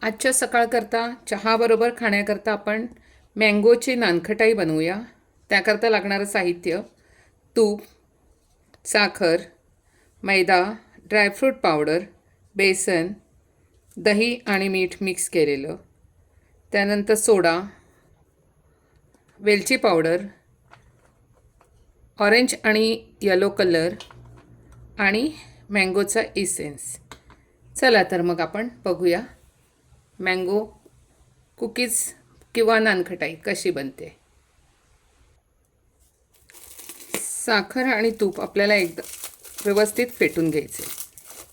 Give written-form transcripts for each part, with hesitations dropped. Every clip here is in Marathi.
आजच्या सकाळकरता चहाबरोबर खाण्याकरता आपण मँगोची नानखटाई बनवूया. त्याकरता लागणारं साहित्य: तूप, साखर, मैदा, ड्रायफ्रूट पावडर, बेसन, दही आणि मीठ मिक्स केलेलं, त्यानंतर सोडा, वेलची पावडर, ऑरेंज आणि येलो कलर आणि मँगोचा इसेन्स. चला तर मग आपण बघूया मँगो कुकीज किंवा नानखटाई कशी बनते. साखर आणि तूप आपल्याला एकदा व्यवस्थित फेटून घ्यायचे.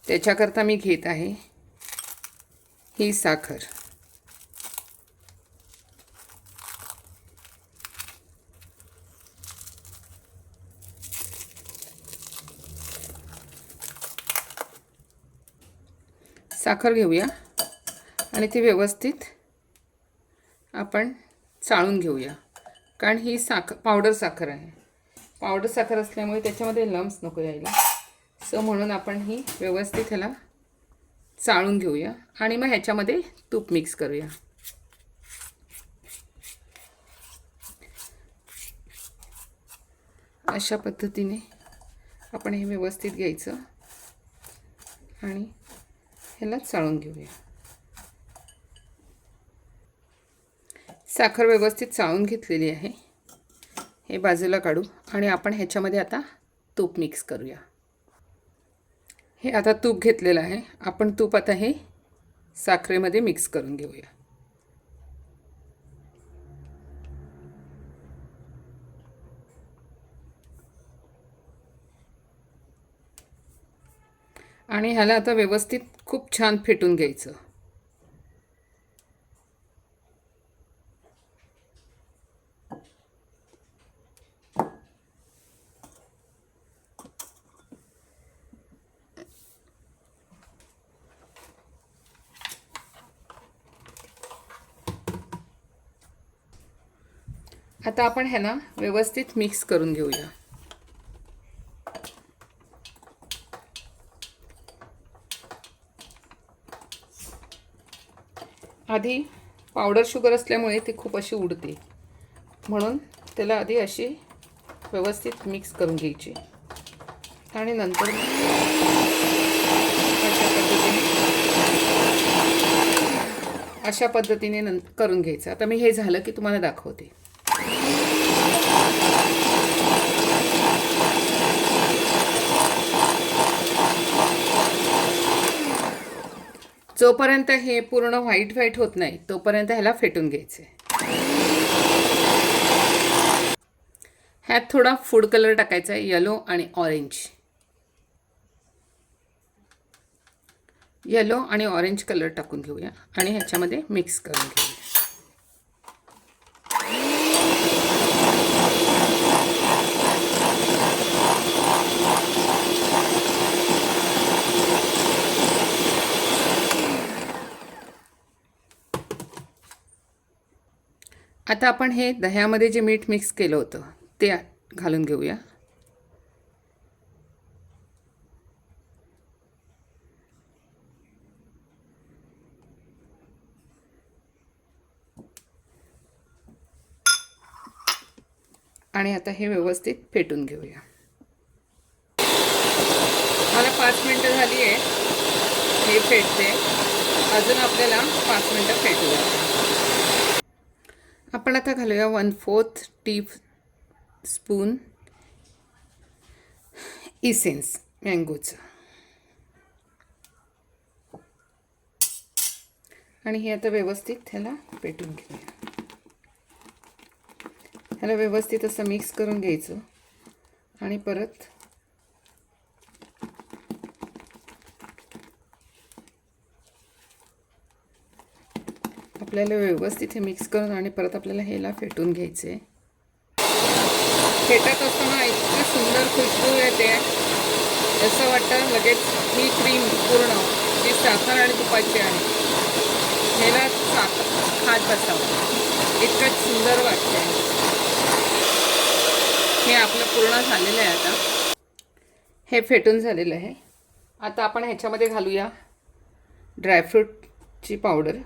त्याच्याकरता मी घेत आहे ही साखर. साखर घेऊया आणि ती व्यवस्थित आपण चाळून घेऊया, कारण ही पावडर साखर आहे. पावडर साखर असल्यामुळे त्याच्यामध्ये लम्स नको यायला, म्हणून आपण ही व्यवस्थित ह्याला चाळून घेऊया आणि मग ह्याच्यामध्ये तूप मिक्स करूया. अशा पद्धतीने आपण हे व्यवस्थित घ्यायचं आणि ह्याला चाळून घेऊया. साखर व्यवस्थित चाळून घेतलेली आहे. हे बाजूला काढू आणि आपण ह्याच्यामध्ये आता तूप मिक्स करूया. हे आता तूप घेतलेलं आहे. आपण तूप आता हे साखरेमध्ये मिक्स करून घेऊया. आणि ह्याला आता व्यवस्थित खूप छान फेटून घ्यायचं. आता आपण ह्याला व्यवस्थित मिक्स करून घेऊया. आधी पावडर शुगर असल्यामुळे ती खूप अशी उडते, म्हणून त्याला आधी अशी व्यवस्थित मिक्स करून घ्यायची आणि नंतर अशा पद्धतीने करून घ्यायचं. आता मी हे झालं की तुम्हाला दाखवते. जोपर्यंत हे पूर्ण व्हाईट होत नाही तोपर्यंत ह्याला फेटून घ्यायचे. ह्यात थोडा फूड कलर टाकायचा आहे, येलो आणि ऑरेंज. येलो आणि ऑरेंज कलर टाकून घेऊया आणि ह्याच्यामध्ये मिक्स करून घेऊया. आता आपण हे दह्यामध्ये जे मीठ मिक्स केलं होतं ते घालून घेऊया. आणि आता हे व्यवस्थित फेटून घेऊया. मला 5 मिनटं झाली आहे हे फेटते. अजून आपल्याला 5 मिनटं फेटूया. आपण आता घालूया 1/4 टीस्पून इसेन्स मँगोचं. आणि हे आता व्यवस्थित ह्याला पेटून घेऊया. ह्याला व्यवस्थित असं मिक्स करून घ्यायचं आणि परत आपल्याला व्यवस्थित हे मिक्स करून आणि परत आपल्याला ह्याला फेटून घ्यायचे. फेटत असताना इतकी सुंदर खुशबू येते, असं वाटतं लगेच ही क्रीम पूर्ण जी साखर आणि तुपाची आहे ह्याला खात बसावं, इतकंच सुंदर वाटते. हे आपलं पूर्ण झालेलं आहे. आता हे फेटून झालेलं आहे. आता आपण ह्याच्यामध्ये घालूया ड्रायफ्रूटची पावडर.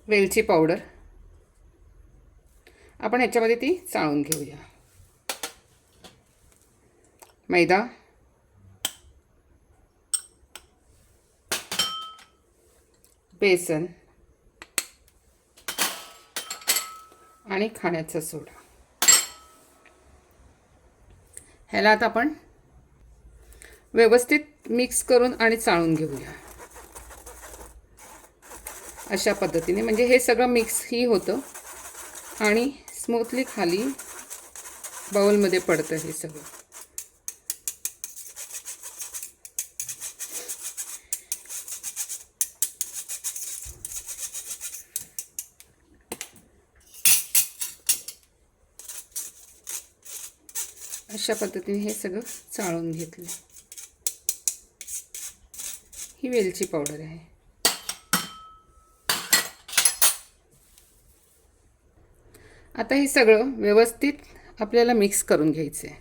वेलची पावडर आपण ह्याच्यामध्ये ती चाळून घेऊया. मैदा, बेसन आणि खाण्याचा सोडा. ह्याला आता आपण व्यवस्थित मिक्स करून आणि चाळून घेऊया अशा पद्धतीने. म्हणजे हे सगळं मिक्सही होतं आणि स्मूथली खाली बाउलमध्ये पडतं हे सगळं. अशा पद्धतीने हे सगळं चाळून घेतलं. ही वेलची पावडर आहे. आता हे सगळं व्यवस्थित आपल्याला मिक्स करून घ्यायचं आहे.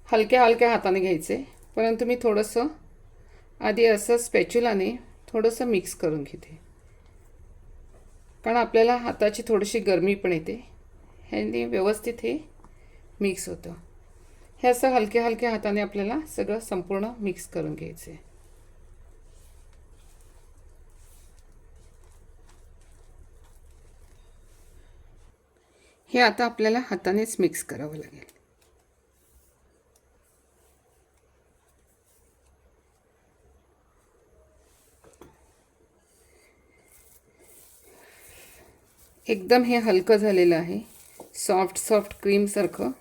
हलक्या हलक्या हाताने घ्यायचे, परंतु मी थोडंसं आधी असं स्पॅच्युलाने थोडंसं मिक्स करून घेते, कारण आपल्याला हाताची थोडीशी गरमी पण येते. ह्याने व्यवस्थित हे मिक्स होतं. हे असं हलक्या हलक्या हाताने आपल्याला सगळं संपूर्ण मिक्स करून घ्यायचं आहे. हे आता आपल्याला हातानेच मिक्स करावं लागेल. एकदम हे हलकं झालेलं आहे. सॉफ्ट क्रीमसारखं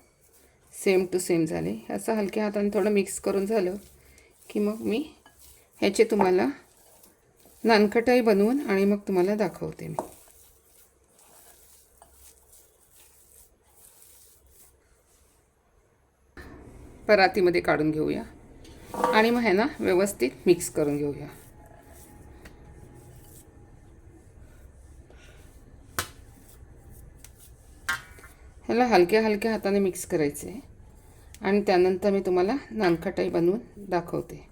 सेम टू सेम झाले. असं हलक्या हाताने थोडं मिक्स करून झालं की मग मी ह्याचे तुम्हाला नानखटाई बनवून आणि मग तुम्हाला दाखवते. मी परातीमध्ये काढून घेऊया आणि मग ह्यांना व्यवस्थित मिक्स करून घेऊया. ह्याला हलक्या हलक्या हाताने मिक्स करायचे आणि त्यानंतर मी तुम्हाला नानखटाई बनवून दाखवते.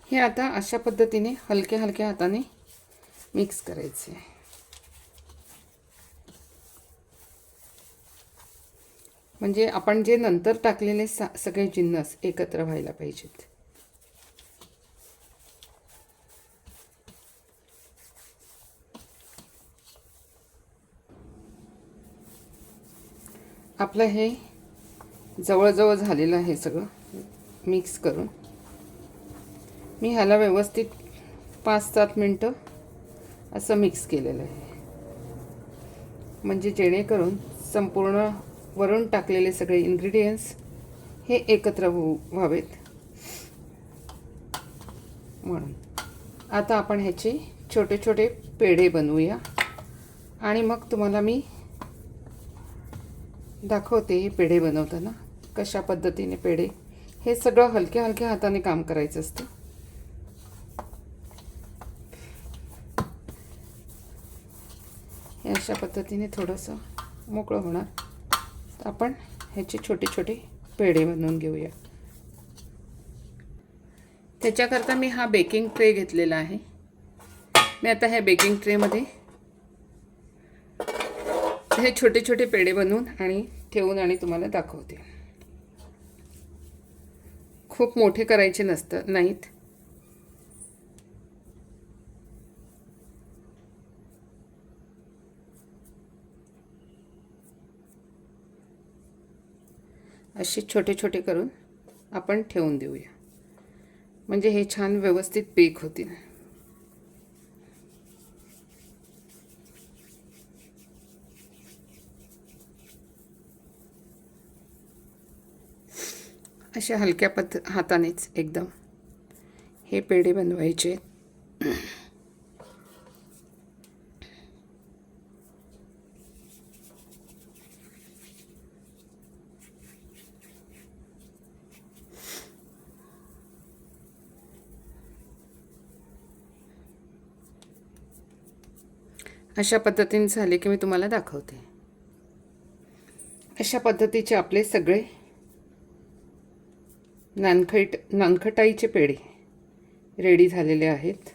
हे आता अशा पद्धतीने हलक्या हलक्या हाताने मिक्स करायचे. म्हणजे आपण जे नंतर टाकलेले सगळे जिन्नस एकत्र व्हायला पाहिजेत. आपलं हे जवळजवळ झालेलं आहे सगळं मिक्स करून. मी ह्याला व्यवस्थित 5-7 मिनटं असं मिक्स केलेलं आहे, म्हणजे जेणेकरून संपूर्ण वरून टाकलेले सगळे इन्ग्रेडियंट्स हे एकत्र व्हावेत म्हणून. आता आपण ह्याचे छोटे छोटे पेढे बनवूया आणि मग तुम्हाला मी दाखवते हे पेढे बनवताना कशा पद्धतीने पेढे. हे सगळं हलक्या हलक्या हाताने काम करायचं असतं. हे अशा पद्धतीने थोडंसं मोकळं होणार. तर आपण ह्याचे छोटे छोटे पेढे बनवून घेऊया. त्याच्याकरता मी हा बेकिंग ट्रे घेतलेला आहे. मी आता ह्या बेकिंग ट्रेमध्ये हे छोटे छोटे पेढे बनवून आणि ठेवून आणि तुम्हाला दाखवते. खूप मोठे करायचे नाहीत. असे छोटे छोटे करून आपण ठेवून देऊया, म्हणजे हे छान व्यवस्थित बेक होतील. अशा हलक्या हातानेच एकदम हे पेढे बनवायचे. अशा पद्धतीने झाले की मी तुम्हाला दाखवते. अशा पद्धतीचे आपले सगळे नानखटाईचे पेढे रेडी झालेले आहेत.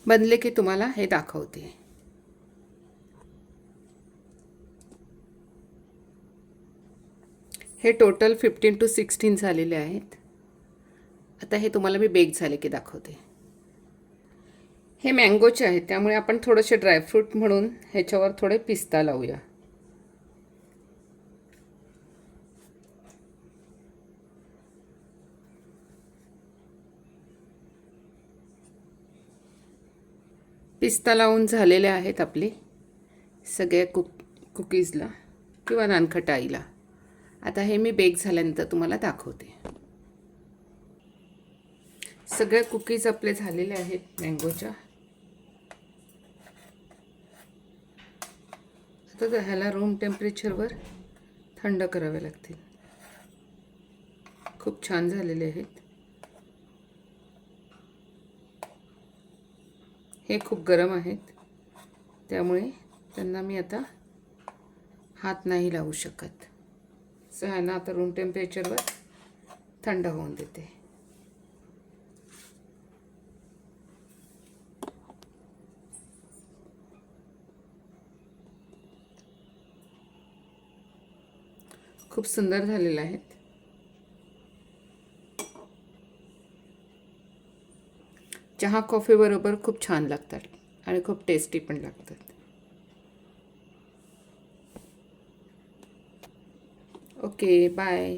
बनले की तुम्हाला हे दाखवते. हे टोटल 15 to 16 झालेले आहेत. आता हे तुम्हाला मी बेक झाले की दाखवते. हे मँगोचे आहेत, त्यामुळे आपण थोडेसे ड्रायफ्रूट म्हणून ह्याच्यावर थोडे पिस्ता लावूया. पिस्ता लावून झालेले आहेत आपले सगळ्या कुकीजला किंवा नानखटाईला. आता हे मी बेक झाल्यानंतर तुम्हाला दाखवते. सगळे कुकीज आपले झालेले आहेत मँगोच्या. आता ह्याला रूम टेम्परेचरवर थंड करावे लागतील. खूप छान झालेले आहेत. हे खूप गरम आहेत, त्यामुळे त्यांना मी आता हात नाही लावू शकत. सो ह्यांना आता रूम टेम्परेचरवर थंड होऊन देते. खूप सुंदर झालेले आहेत. चहा कॉफी बरोबर खूप छान लागतात आणि खूप टेस्टी पण लागतात. Okay, bye.